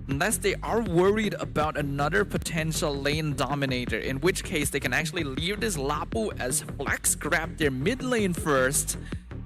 unless they are worried about another potential lane dominator, in which case they can actually leave this Lapu as flex, grab their mid lane first,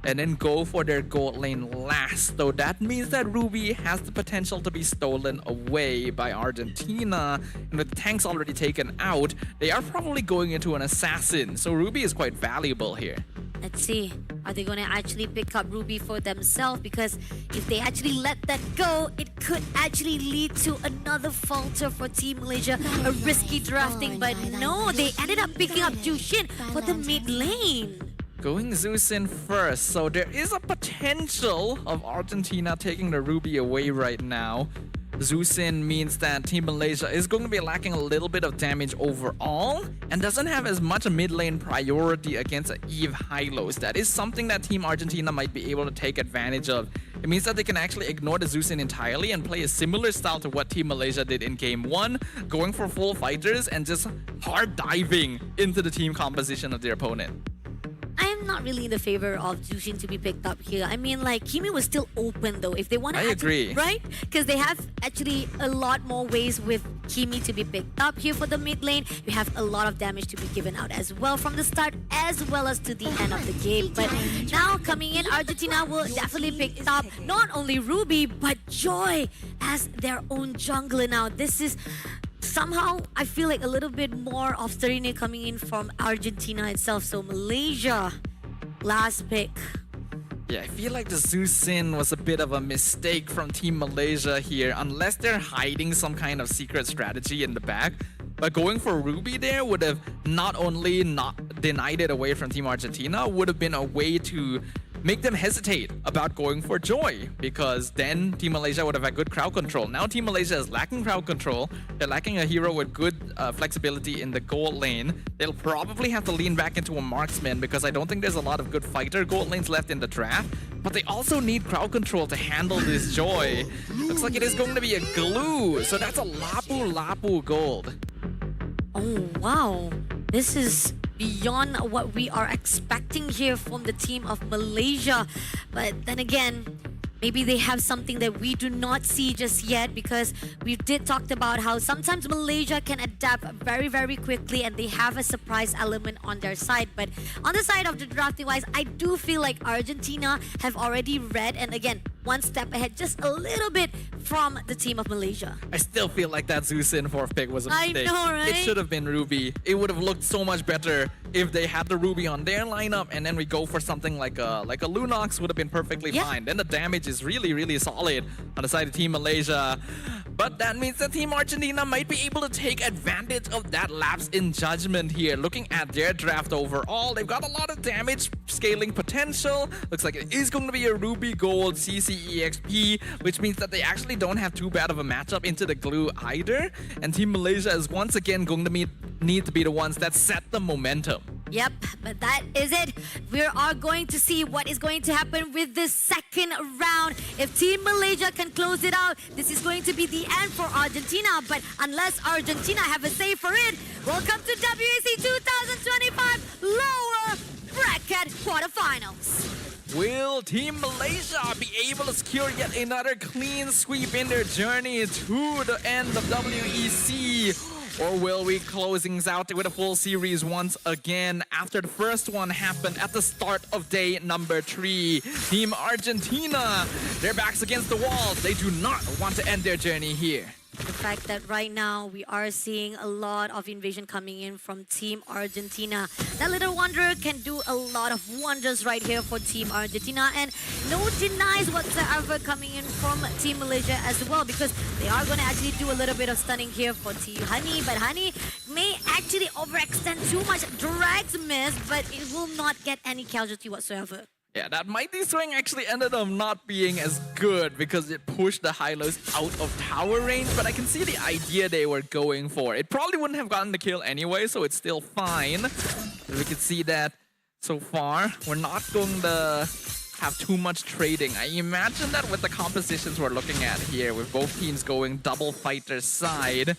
and then go for their gold lane last. So that means that Ruby has the potential to be stolen away by Argentina, and with the tanks already taken out, they are probably going into an assassin. So Ruby is quite valuable here. Let's see, are they going to actually pick up Ruby for themselves? Because if they actually let that go, it could actually lead to another falter for Team Malaysia, a risky drafting. But no, they ended up picking up Jushin for the mid lane. Going Zeus in first, so there is a potential of Argentina taking the Ruby away right now. Zeus in means that Team Malaysia is going to be lacking a little bit of damage overall and doesn't have as much a mid lane priority against a Eve Hylos. That is something that Team Argentina might be able to take advantage of. It means that they can actually ignore the Zeus in entirely and play a similar style to what Team Malaysia did in Game 1, going for full fighters and just hard diving into the team composition of their opponent. I'm not really in the favor of Jushin to be picked up here. I mean, like, Kimi was still open though. If they want to, I agree, right? Because they have actually a lot more ways with Kimi to be picked up here for the mid lane. You have a lot of damage to be given out as well from the start as well as to the end of the game. But now coming in, Argentina will definitely pick up not only Ruby but Joy as their own jungler now. This is somehow, I feel like a little bit more of Serene coming in from Argentina itself. So Malaysia, last pick. Yeah, I feel like the Zeus in was a bit of a mistake from Team Malaysia here, unless they're hiding some kind of secret strategy in the back. But going for Ruby there would have not only not denied it away from Team Argentina, would have been a way to make them hesitate about going for Joy, because then Team Malaysia would have had good crowd control. Now Team Malaysia is lacking crowd control. They're lacking a hero with good flexibility in the gold lane. They'll probably have to lean back into a marksman because I don't think there's a lot of good fighter gold lanes left in the draft. But they also need crowd control to handle this Joy. Looks like it is going to be a glue. So that's a Lapu gold. Oh, wow. This is beyond what we are expecting here from the team of Malaysia. But then again, maybe they have something that we do not see just yet, because we did talk about how sometimes Malaysia can adapt very, very quickly and they have a surprise element on their side. But on the side of the drafting wise, I do feel like Argentina have already read, and again, one step ahead, just a little bit from the team of Malaysia. I still feel like that Zeus in fourth pick was a mistake. I know, right? It should have been Ruby. It would have looked so much better if they had the Ruby on their lineup, and then we go for something like a Lunox would have been perfectly fine. Then the damage is really, really solid on the side of Team Malaysia. But that means that Team Argentina might be able to take advantage of that lapse in judgment here. Looking at their draft overall, they've got a lot of damage scaling potential. Looks like it is going to be a Ruby Gold CC EXP, which means that they actually don't have too bad of a matchup into the glue either. And Team Malaysia is once again going to need to be the ones that set the momentum. Yep, but that is it. We are going to see what is going to happen with this second round. If Team Malaysia can close it out, this is going to be the end for Argentina. But unless Argentina have a say for it, welcome to WEC 2025 Lower Bracket Quarterfinals. Will Team Malaysia be able to secure yet another clean sweep in their journey to the end of WEC? Or will we close things out with a full series once again after the first one happened at the start of day number 3? Team Argentina, their backs against the wall. They do not want to end their journey here. The fact that right now we are seeing a lot of invasion coming in from Team Argentina. That little wonder can do a lot of wonders right here for Team Argentina, and no denies whatsoever coming in from Team Malaysia as well, because they are going to actually do a little bit of stunning here for Team Honey, but Honey may actually overextend too much. Drags miss, but it will not get any casualty whatsoever. Yeah, that mighty swing actually ended up not being as good because it pushed the Hylos out of tower range, but I can see the idea they were going for. It probably wouldn't have gotten the kill anyway, so it's still fine. But we can see that so far, we're not going to have too much trading. I imagine that with the compositions we're looking at here, with both teams going double fighter side,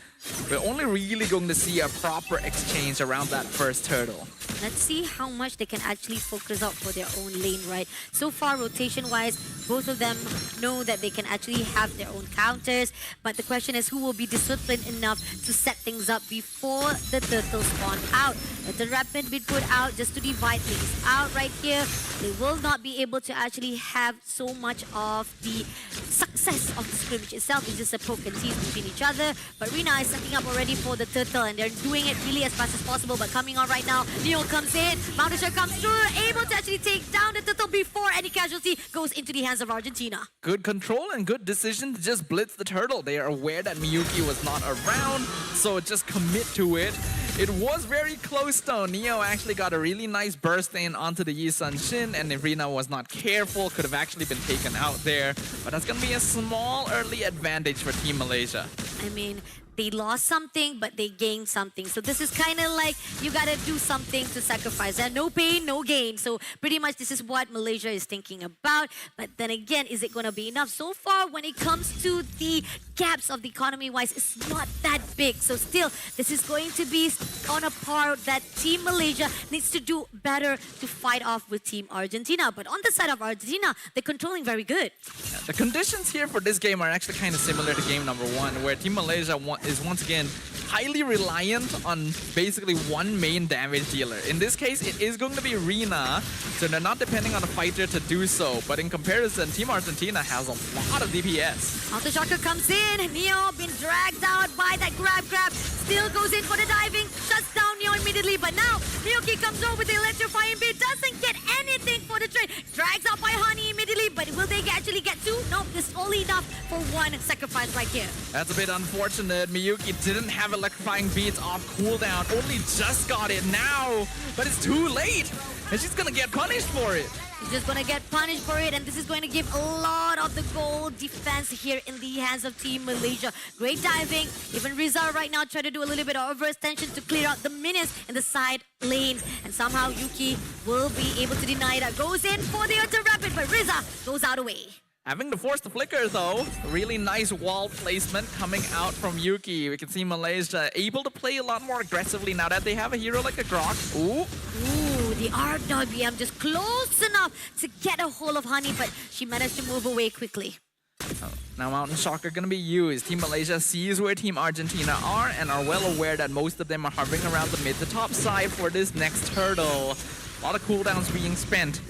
we're only really going to see a proper exchange around that first turtle. Let's see how much they can actually focus out for their own lane, right? So far, rotation-wise, both of them know that they can actually have their own counters. But the question is, who will be disciplined enough to set things up before the turtles spawn out? Let the rapid be put out just to divide things out right here. They will not be able to actually have so much of the success of the scrimmage itself. It's just a poke and tease between each other. But Rina is setting up already for the turtle, and they're doing it really as fast as possible. But coming on right now, Neo comes in, Mountain comes through, able to actually take down the turtle before any casualty goes into the hands of Argentina. Good control and good decision to just blitz the turtle. They are aware that Miyuki was not around, so just commit to it. It was very close though. Neo actually got a really nice burst in onto the Yi Sun Shin, and if Rina was not careful, could have actually been taken out there. But that's going to be a small early advantage for Team Malaysia. I mean, they lost something, but they gained something. So this is kind of like, you gotta do something to sacrifice. And no pain, no gain. So pretty much this is what Malaysia is thinking about. But then again, is it gonna be enough? So far, when it comes to the gaps of the economy-wise, it's not that big. So still, this is going to be on a par that Team Malaysia needs to do better to fight off with Team Argentina. But on the side of Argentina, they're controlling very good. Yeah, the conditions here for this game are actually kind of similar to game number 1, where Team Malaysia is once again highly reliant on basically one main damage dealer. In this case, it is going to be Rina, so they're not depending on a fighter to do so. But in comparison, Team Argentina has a lot of DPS. Auto Shocker comes in. Neo been dragged out by that grab. Still goes in for the diving. Shuts down Neo immediately. But now, Miyuki comes over with the electrifying beat. Doesn't get anything for the trade. Drags out by Honey immediately. But will they actually get two? Nope, this is only enough for one sacrifice right here. That's a bit unfortunate. Miyuki didn't have electrifying beats off cooldown. Only just got it now. But it's too late. And she's gonna get punished for it. He's just going to get punished for it, and this is going to give a lot of the goal defense here in the hands of Team Malaysia. Great diving. Even Rizal right now trying to do a little bit of overextension to clear out the minions in the side lane. And somehow Yuki will be able to deny that. Goes in for the ultra rapid, but Rizal goes out away. Having to force the flicker though. Really nice wall placement coming out from Yuki. We can see Malaysia able to play a lot more aggressively now that they have a hero like a Grok. Ooh. The RWM just close enough to get a hold of Honey, but she managed to move away quickly. Now Mountain Shock are going to be used. Team Malaysia sees where Team Argentina are and are well aware that most of them are hovering around the mid to top side for this next turtle. A lot of cooldowns being spent.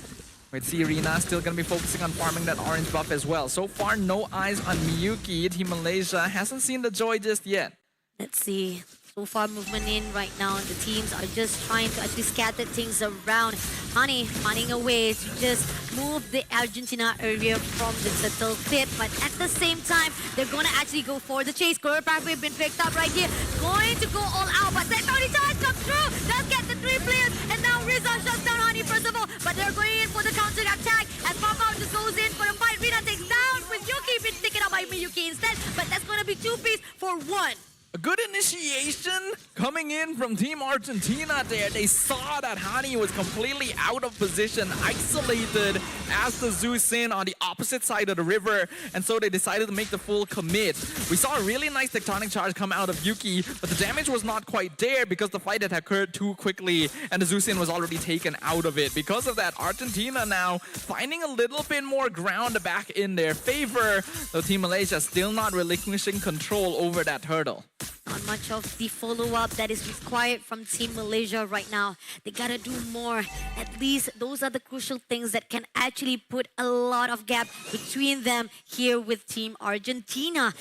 With Rina still going to be focusing on farming that orange buff as well. So far, no eyes on Miyuki. Team Malaysia hasn't seen the joy just yet. Let's see. So far, movement in right now. The teams are just trying to actually scatter things around. Honey finding a way to just move the Argentina area from the turtle pit. But at the same time, they're going to actually go for the chase. Courier pathway been picked up right here. Going to go all out. But then Tony Charge comes through. Does get the 3 players. And now Rizal shuts down Honey first of all. But they're going in for the counter attack. As Papa just goes in for a fight. Rina takes down with Yuki. Been taken out by Miyuki instead. But that's going to be 2-piece for 1. A good initiation coming in from Team Argentina there. They saw that Hani was completely out of position, isolated as the Zeus in on the opposite side of the river, and so they decided to make the full commit. We saw a really nice tectonic charge come out of Yuki, but the damage was not quite there because the fight had occurred too quickly and the Zeus in was already taken out of it. Because of that, Argentina now finding a little bit more ground back in their favor, though Team Malaysia still not relinquishing control over that turtle. Not much of the follow-up that is required from Team Malaysia right now. They gotta do more. At least those are the crucial things that can actually put a lot of gap between them here with Team Argentina.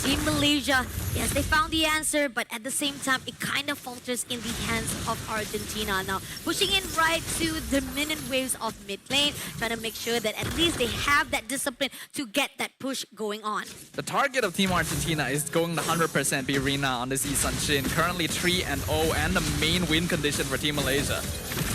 Team Malaysia, yes, they found the answer, but at the same time, it kind of falters in the hands of Argentina. Now, pushing in right to the minion waves of mid lane, trying to make sure that at least they have that discipline to get that push going on. The target of Team Argentina is going to 100% be Rina on this Yi Sun Shin. Currently 3-0 and the main win condition for Team Malaysia.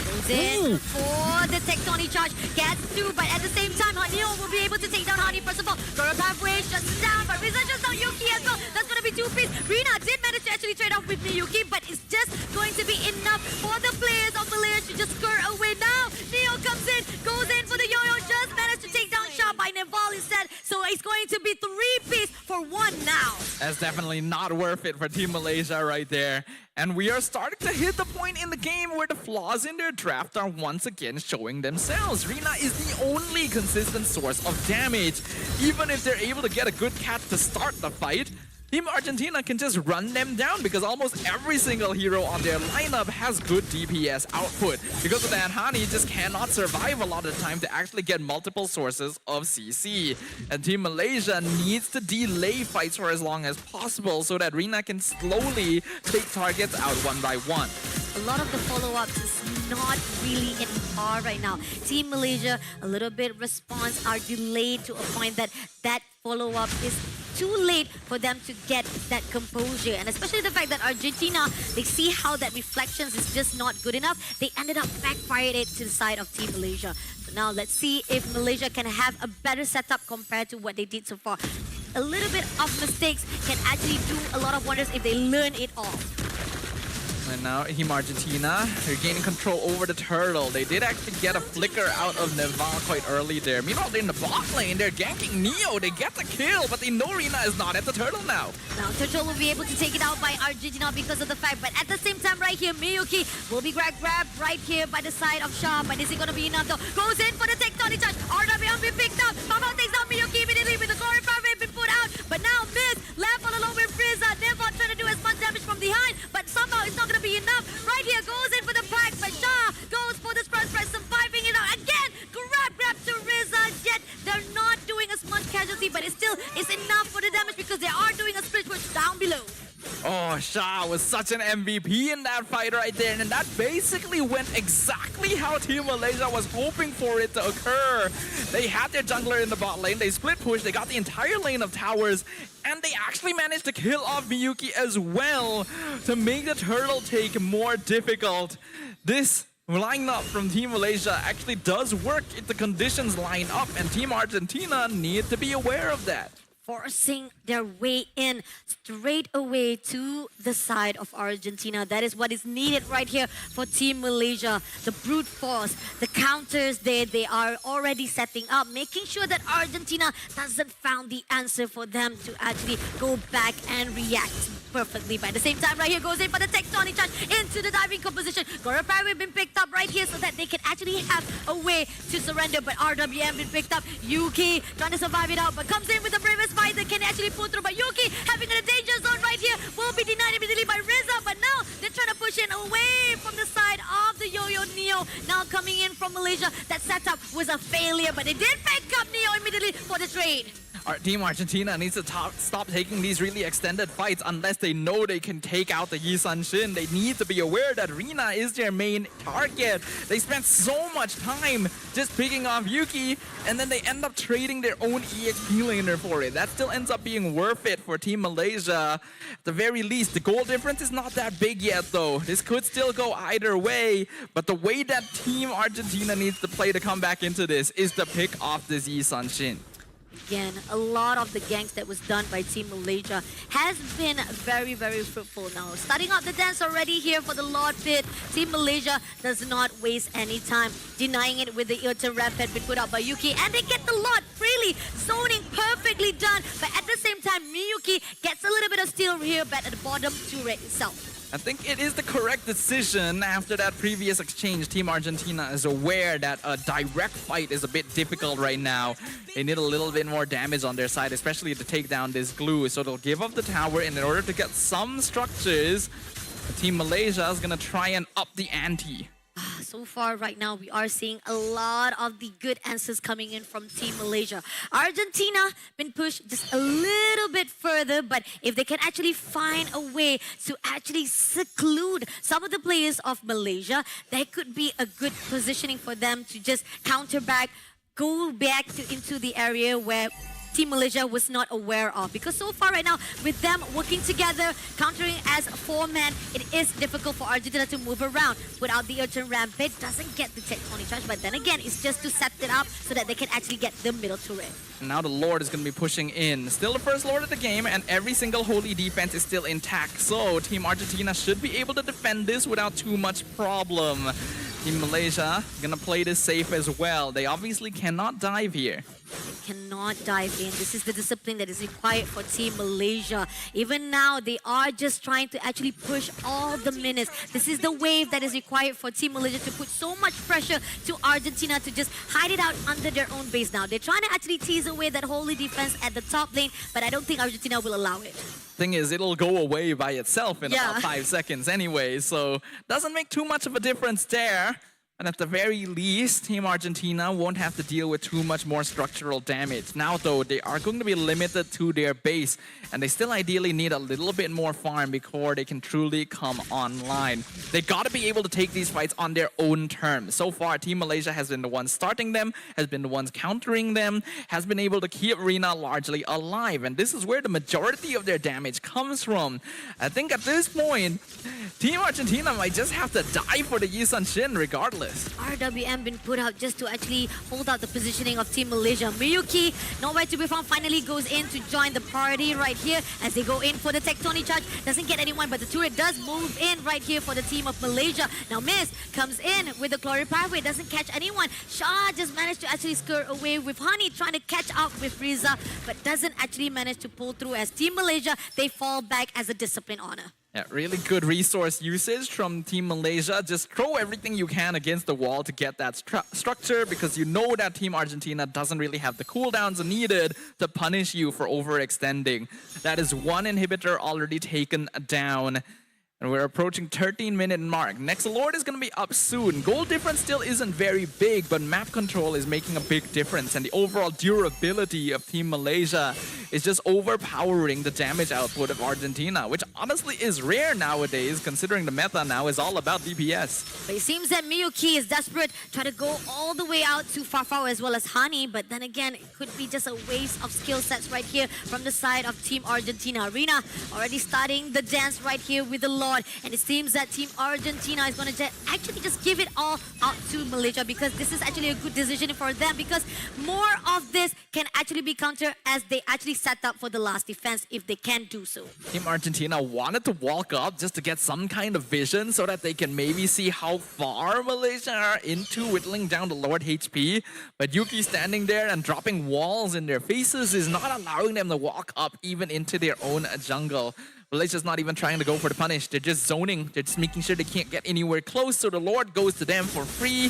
Goes in for the tectonic charge. Gets through, but at the same time, Hanil will be able to take down Hani first of all. Goro pathway shuts down, but Rizal shuts down Yuki as well. That's going to be 2-piece. Rina did manage to actually trade off with Miyuki, but it's just going to be enough for the players of Malaysia to just skirt away now. Neo comes in, goes in for the yo-yo, just to be 3-piece for 1 now. That's definitely not worth it for Team Malaysia right there. And we are starting to hit the point in the game where the flaws in their draft are once again showing themselves. Rina is the only consistent source of damage. Even if they're able to get a good catch to start the fight, Team Argentina can just run them down because almost every single hero on their lineup has good DPS output. Because of that, Hani just cannot survive a lot of the time to actually get multiple sources of CC. And Team Malaysia needs to delay fights for as long as possible so that Rina can slowly take targets out one by one. A lot of the follow-ups is not really in par right now. Team Malaysia, a little bit response are delayed to a point that follow-up is too late for them to get that composure. And especially the fact that Argentina, they see how that reflections is just not good enough. They ended up backfiring it to the side of Team Malaysia. So now let's see if Malaysia can have a better setup compared to what they did so far. A little bit of mistakes can actually do a lot of wonders if they learn it all. And now Team Argentina, they're gaining control over the turtle. They did actually get a flicker out of Neval quite early there. Meanwhile, they're in the bot lane. They're ganking Neo. They get the kill, but they know Rina is not at the turtle now. Now, Turtle will be able to take it out by Argentina because of the fact. But at the same time, right here, Miyuki will be grabbed right here by the side of Shah. But is it going to be enough though? Goes in for the tectonic charge. RWM been picked up. Mama takes out Miyuki immediately with the glory parade been put out. But now Miz left all alone with Frieza. Never trying to do as much damage from behind. But somehow it's not going to be enough. Right here, goes in for the pack, but Shah goes for the sprint press, surviving it out. Again, grab to Rizza, yet they're not doing as much casualty, but it still is enough for the damage because they are doing a split push down below. Oh, Shah was such an MVP in that fight right there, and that basically went exactly how Team Malaysia was hoping for it to occur. They had their jungler in the bot lane, they split push, they got the entire lane of towers, and they actually managed to kill off Miyuki as well to make the turtle take more difficult. This lineup from Team Malaysia actually does work if the conditions line up, and Team Argentina need to be aware of that. Forcing their way in straight away to the side of Argentina. That is what is needed right here for Team Malaysia. The brute force, the counters they are already setting up, making sure that Argentina doesn't find the answer for them to actually go back and react perfectly. But at the same time, right here goes in for the tectonic charge into the diving composition. Gorapari been picked up right here so that they can actually have a way to surrender. But RWM been picked up. Yuki trying to survive it out, but comes in with the bravest fight that can actually pull through. But Yuki having a danger zone right here will be denied immediately by Rizza. But now they're trying to push in away from the side of the Yo-Yo Neo. Now coming in from Malaysia. That setup was a failure, but they did pick up Neo immediately for the trade. Our Team Argentina needs to stop taking these really extended fights unless they know they can take out the Yi Sun Shin. They need to be aware that Rina is their main target. They spent so much time just picking off Yuki, and then they end up trading their own EXP laner for it. That still ends up being worth it for Team Malaysia. At the very least, the goal difference is not that big yet though. This could still go either way, but the way that Team Argentina needs to play to come back into this is to pick off this Yi Sun Shin. Again, a lot of the ganks that was done by Team Malaysia has been very, very fruitful now. Starting out the dance already here for the Lord Pit. Team Malaysia does not waste any time, denying it with the Ilta ramp had been put out by Yuki, and they get the Lord freely, zoning perfectly done. But at the same time, Miyuki gets a little bit of steal here back at the bottom turret itself. I think it is the correct decision. After that previous exchange, Team Argentina is aware that a direct fight is a bit difficult right now. They need a little bit more damage on their side, especially to take down this glue. So they'll give up the tower in order to get some structures. Team Malaysia is going to try and up the ante. So far right now, we are seeing a lot of the good answers coming in from Team Malaysia. Argentina been pushed just a little bit further, but if they can actually find a way to actually seclude some of the players of Malaysia, that could be a good positioning for them to just counter back, go back into the area where Team Malaysia was not aware of. Because so far right now, with them working together, countering as a four-man, it is difficult for Argentina to move around. Without the urgent rampage, doesn't get the tectonic charge, but then again, it's just to set it up so that they can actually get the middle turret. And now the Lord is going to be pushing in. Still the first Lord of the game, and every single holy defense is still intact. So Team Argentina should be able to defend this without too much problem. Team Malaysia gonna play this safe as well. They obviously cannot dive here. Cannot dive in. This is the discipline that is required for Team Malaysia. Even now, they are just trying to actually push all the minutes. This is the wave that is required for Team Malaysia to put so much pressure to Argentina to just hide it out under their own base now. They're trying to actually tease away that holy defense at the top lane, but I don't think Argentina will allow it. Thing is, it'll go away by itself in about 5 seconds anyway, so doesn't make too much of a difference there. And at the very least, Team Argentina won't have to deal with too much more structural damage. Now, though, they are going to be limited to their base, and they still ideally need a little bit more farm before they can truly come online. They gotta be able to take these fights on their own terms. So far, Team Malaysia has been the ones starting them, has been the ones countering them, has been able to keep Rina largely alive, and this is where the majority of their damage comes from. I think at this point, Team Argentina might just have to die for the Yisan Shin regardless. RWM been put out just to actually hold out the positioning of Team Malaysia. Miyuki, nowhere to be found, finally goes in to join the party right here as they go in for the Tectonic charge. Doesn't get anyone, but the turret does move in right here for the team of Malaysia. Now Miss comes in with the Glory Pathway, doesn't catch anyone. Shah just managed to actually skirt away with Honey, trying to catch up with Riza, but doesn't actually manage to pull through as Team Malaysia, they fall back as a discipline honor. Yeah, really good resource usage from Team Malaysia. Just throw everything you can against the wall to get that structure, because you know that Team Argentina doesn't really have the cooldowns needed to punish you for overextending. That is one inhibitor already taken down. And we're approaching 13-minute mark. Next Lord is going to be up soon. Goal difference still isn't very big, but map control is making a big difference. And the overall durability of Team Malaysia is just overpowering the damage output of Argentina, which honestly is rare nowadays, considering the meta now is all about DPS. But it seems that Miyuki is desperate, try to go all the way out to Farfao as well as Honey, but then again, it could be just a waste of skill sets right here from the side of Team Argentina. Rina already starting the dance right here with the Lord, and it seems that Team Argentina is going to actually just give it all out to Malaysia, because this is actually a good decision for them, because more of this can actually be countered as they actually set up for the last defense if they can do so. Team Argentina wanted to walk up just to get some kind of vision so that they can maybe see how far Malaysia are into whittling down the Lord HP, but Yuki standing there and dropping walls in their faces is not allowing them to walk up even into their own jungle. Malaysia's not even trying to go for the punish. They're just zoning. They're just making sure they can't get anywhere close, so the Lord goes to them for free.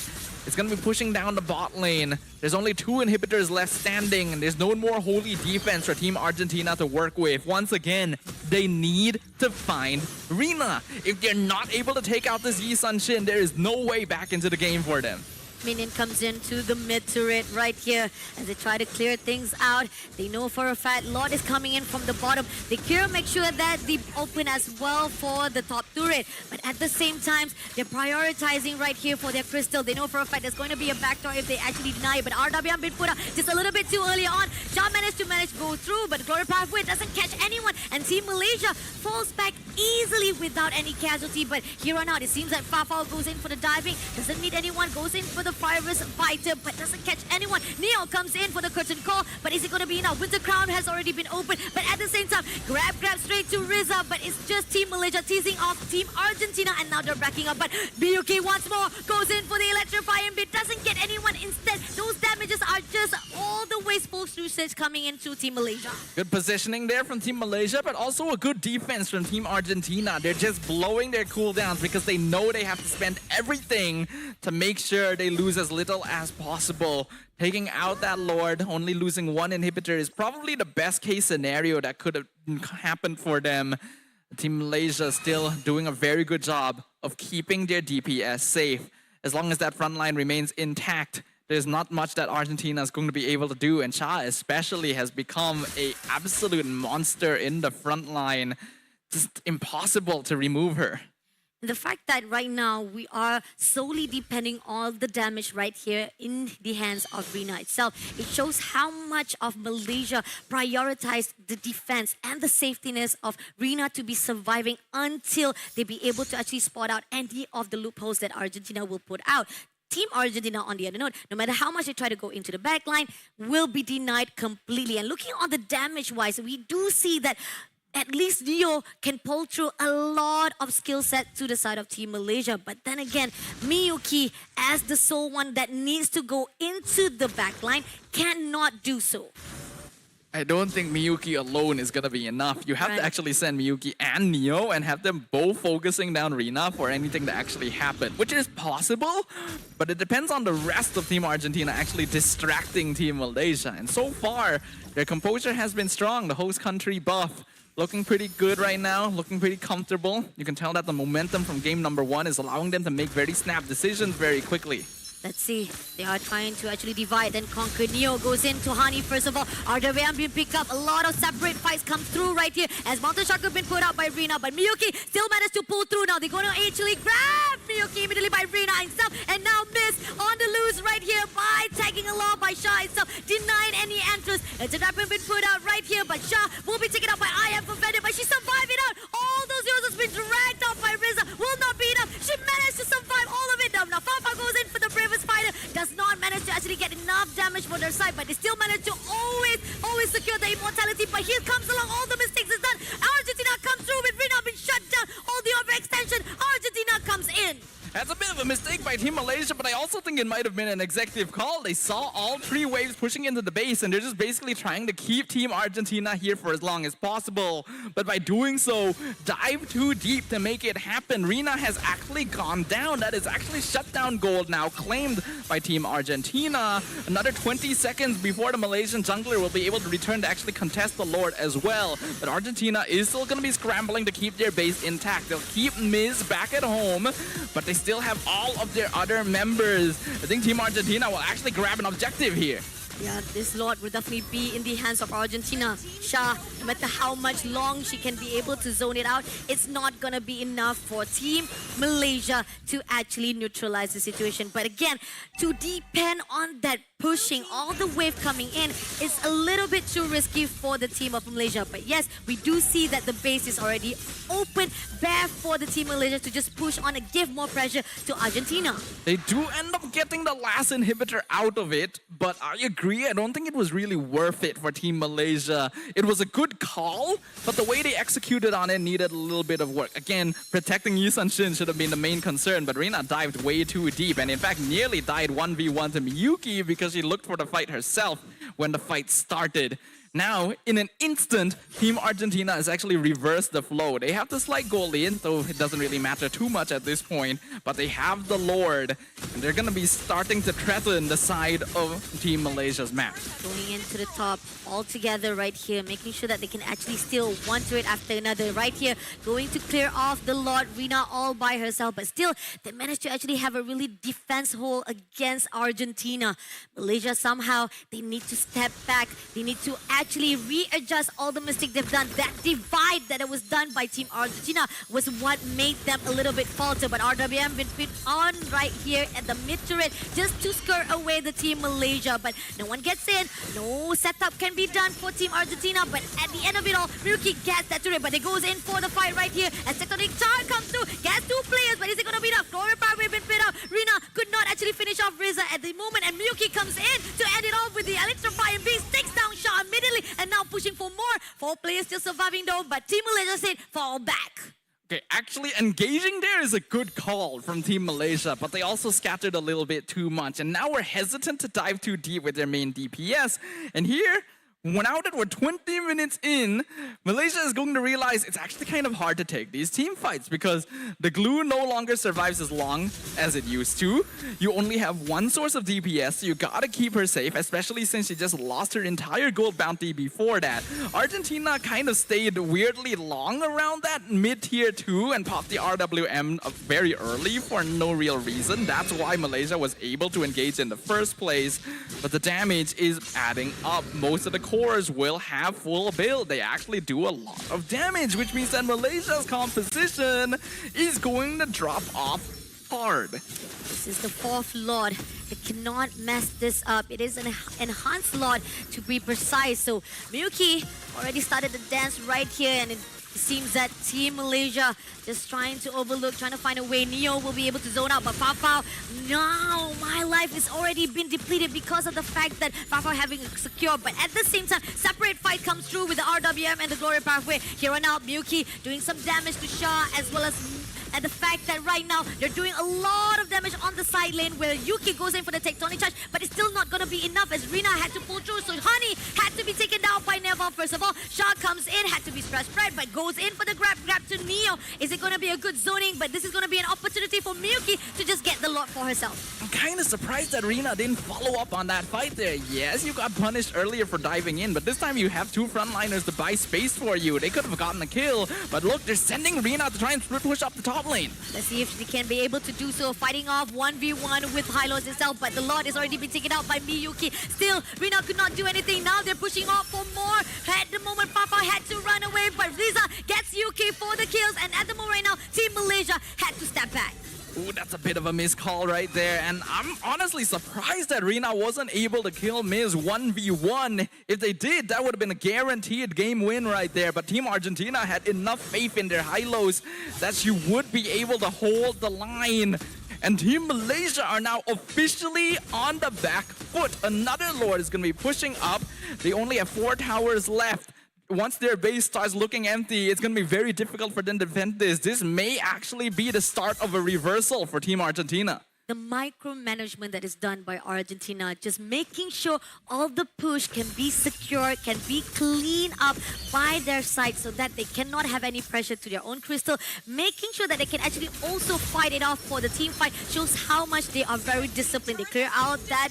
It's going to be pushing down the bot lane. There's only 2 inhibitors left standing, and there's no more holy defense for Team Argentina to work with. Once again, they need to find Rina. If they're not able to take out this Yisan Shin, there is no way back into the game for them. Minion comes into the mid turret right here as they try to clear things out. They know for a fact Lord is coming in from the bottom. They care, make sure that they open as well for the top turret. But at the same time, they're prioritizing right here for their crystal. They know for a fact there's going to be a backdoor if they actually deny it. But RWM been put out just a little bit too early on. Shah managed to go through, but Glory Pathway doesn't catch anyone. And Team Malaysia falls back easily without any casualty. But here on out, it seems that Fafao goes in for the diving, doesn't meet anyone, goes in for the Fire-Risk fighter, but doesn't catch anyone. Neo comes in for the curtain call, but is it going to be enough? Winter Crown has already been opened, but at the same time, grab straight to Riza, but it's just Team Malaysia teasing off Team Argentina, and now they're backing up. But BUK once more goes in for the electrifying bit, doesn't get anyone. Instead, those damages are just all the way supposed to coming into Team Malaysia. Good positioning there from Team Malaysia, but also a good defense from Team Argentina. They're just blowing their cooldowns because they know they have to spend everything to make sure they lose as little as possible. Taking out that Lord, only losing 1 inhibitor is probably the best case scenario that could have happened for them. Team Malaysia still doing a very good job of keeping their DPS safe. As long as that front line remains intact, there's not much that Argentina is going to be able to do, and Shah especially has become an absolute monster in the front line. Just impossible to remove her. The fact that right now we are solely depending on the damage right here in the hands of Rina itself, it shows how much of Malaysia prioritized the defense and the safetiness of Rina to be surviving until they be able to actually spot out any of the loopholes that Argentina will put out. Team Argentina, on the other note, no matter how much they try to go into the backline, will be denied completely. And looking on the damage-wise, we do see that at least Neo can pull through a lot of skill set to the side of Team Malaysia. But then again, Miyuki, as the sole one that needs to go into the backline, cannot do so. I don't think Miyuki alone is gonna be enough. You have to Right. actually send Miyuki and Neo and have them both focusing down Rina for anything to actually happen, which is possible, but it depends on the rest of Team Argentina actually distracting Team Malaysia. And so far, their composure has been strong. The host country buff looking pretty good right now, looking pretty comfortable. You can tell that the momentum from game number 1 is allowing them to make very snap decisions very quickly. Let's see. They are trying to actually divide and conquer. Neo goes into Hani first of all. RWM being picked up. A lot of separate fights come through right here as Mountain Chakra been put out by Rina. But Miyuki still managed to pull through now. They're going to actually grab Miyuki immediately by Rina himself. And now miss on the loose right here by tagging along by Shah himself. Denying any entrance. It's a weapon been put out right here. But Shah will be taken out by IM for Vendor. But she's surviving out. All those heroes has been dragged out by Rizza. Will not be enough. She managed to survive all of it. Now Fafa goes in for the bravest fighter. Does not manage to actually get enough damage for their side, but they still manage to always secure the immortality. But here comes along, all the mistakes is done. Argentina comes through with Rina being shut down. All the overextension, Argentina comes in. That's a bit of a mistake by Team Malaysia, but I also think it might have been an executive call. They saw all 3 waves pushing into the base, and they're just basically trying to keep Team Argentina here for as long as possible. But by doing so, dive too deep to make it happen. Rina has actually gone down. That is actually shutdown gold now claimed by Team Argentina. Another 20 seconds before the Malaysian jungler will be able to return to actually contest the Lord as well. But Argentina is still going to be scrambling to keep their base intact. They'll keep Miz back at home, but they still have all of their other members. I think Team Argentina will actually grab an objective here. Yeah, this Lord will definitely be in the hands of Argentina. Shah, no matter how much long she can be able to zone it out, it's not going to be enough for Team Malaysia to actually neutralize the situation. But again, to depend on that pushing, all the wave coming in, is a little bit too risky for the team of Malaysia. But yes, we do see that the base is already open, bare for the Team Malaysia to just push on and give more pressure to Argentina. They do end up getting the last inhibitor out of it, but I agree, I don't think it was really worth it for Team Malaysia. It was a good call, but the way they executed on it needed a little bit of work. Again, protecting Yi Sun-shin should have been the main concern, but Rina dived way too deep and in fact nearly died 1v1 to Miyuki because she looked for the fight herself when the fight started. Now, in an instant, Team Argentina has actually reversed the flow. They have the slight goal lead, though it doesn't really matter too much at this point, but they have the Lord, and they're gonna be starting to threaten the side of Team Malaysia's map. Going into the top all together right here, making sure that they can actually steal one turret after another right here, going to clear off the Lord Rina all by herself, but still they managed to actually have a really defense hole against Argentina. Malaysia somehow, they need to step back, they need to actually readjust all the mistakes they've done. That divide that it was done by Team Argentina was what made them a little bit falter, but RWM been put on right here at the mid turret just to scare away the Team Malaysia, but no one gets in, no setup can be done for Team Argentina, but at the end of it all, Miyuki gets that turret, but it goes in for the fight right here as Tectonic Charge comes through, gets 2 players, but is it gonna be enough? Glory Power been put out. Rina could not actually finish off Rizza at the moment, and Miyuki comes in to end it off with the Electrify and Beast, takes down Shah immediately, and now pushing for more. 4 players still surviving though, but Team Malaysia said fall back. Okay, actually engaging there is a good call from Team Malaysia, but they also scattered a little bit too much, and now we're hesitant to dive too deep with their main DPS. And here, now that we're 20 minutes in, Malaysia is going to realize it's actually kind of hard to take these team fights because the glue no longer survives as long as it used to. You only have one source of DPS, so you gotta keep her safe, especially since she just lost her entire gold bounty before that. Argentina kind of stayed weirdly long around that mid-tier 2 and popped the RWM very early for no real reason. That's why Malaysia was able to engage in the first place, but the damage is adding up. Most of the cores will have full build. They actually do a lot of damage, which means that Malaysia's composition is going to drop off hard. This is the 4th Lord. They cannot mess this up. It is an enhanced Lord to be precise. So Miyuki already started the dance right here, and It seems that Team Malaysia just trying to overlook, trying to find a way. Neo will be able to zone out, but Fafao, no, my life has already been depleted because of the fact that Fafao having a secure. But at the same time, separate fight comes through with the RWM and the Glory Pathway. Here on out, Miyuki doing some damage to Shah as well as and the fact that right now they're doing a lot of damage on the side lane where Yuki goes in for the tectonic charge, but it's still not going to be enough as Rina had to pull through. So Honey had to be taken down by Neva first of all. Shah comes in, had to be spread, but goes in for the grab to Neo. Is it going to be a good zoning? But this is going to be an opportunity for Miyuki to just get the lot for herself. I'm kind of surprised that Rina didn't follow up on that fight there. Yes, you got punished earlier for diving in, but this time you have two frontliners to buy space for you. They could have gotten a kill, but look, they're sending Rina to try and push up the top lane. Let's see if she can be able to do so, fighting off 1v1 with Hylos itself, but the lot has already been taken out by Miyuki. Still, Rina could not do anything. Now they're pushing off for more. At the moment, Papa had to run away, but Riza gets Yuki for the kills, and at the moment right now, Team Malaysia had to step back. Ooh, that's a bit of a missed call right there. And I'm honestly surprised that Rina wasn't able to kill Miz 1v1. If they did, that would have been a guaranteed game win right there. But Team Argentina had enough faith in their Hylos that she would be able to hold the line. And Team Malaysia are now officially on the back foot. Another Lord is going to be pushing up. They only have 4 towers left. Once their base starts looking empty, it's going to be very difficult for them to defend this. This may actually be the start of a reversal for Team Argentina. The micromanagement that is done by Argentina, just making sure all the push can be secure, can be cleaned up by their side so that they cannot have any pressure to their own crystal. Making sure that they can actually also fight it off for the team fight shows how much they are very disciplined. They clear out that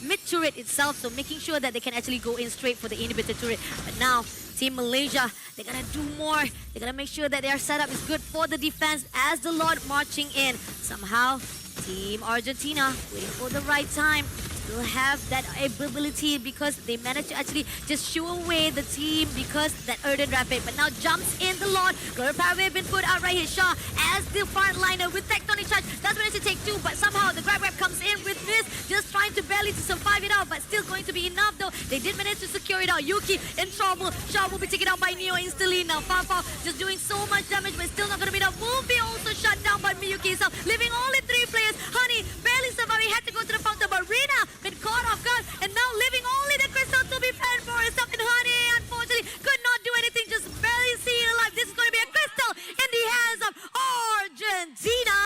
mid turret itself, so making sure that they can actually go in straight for the inhibitor turret. But now, Team Malaysia, they're gonna do more. They're gonna make sure that their setup is good for the defense as the Lord marching in. Somehow, Team Argentina waiting for the right time. Still have that ability because they managed to actually just shoo away the team because that Ardent Rapid. But now jumps in the Lord. Glory Pathway been put out right here. Shah as the frontliner with tectonic charge. Does manage to take 2, but somehow the grab comes in with this. Just trying to barely to survive it out, but still going to be enough though. They did manage to secure it out. Yuki in trouble. Shah will be taken out by Neo instantly. Now Fafao just doing so much damage, but still not going to be enough. Will be also shut down by Miyuki himself.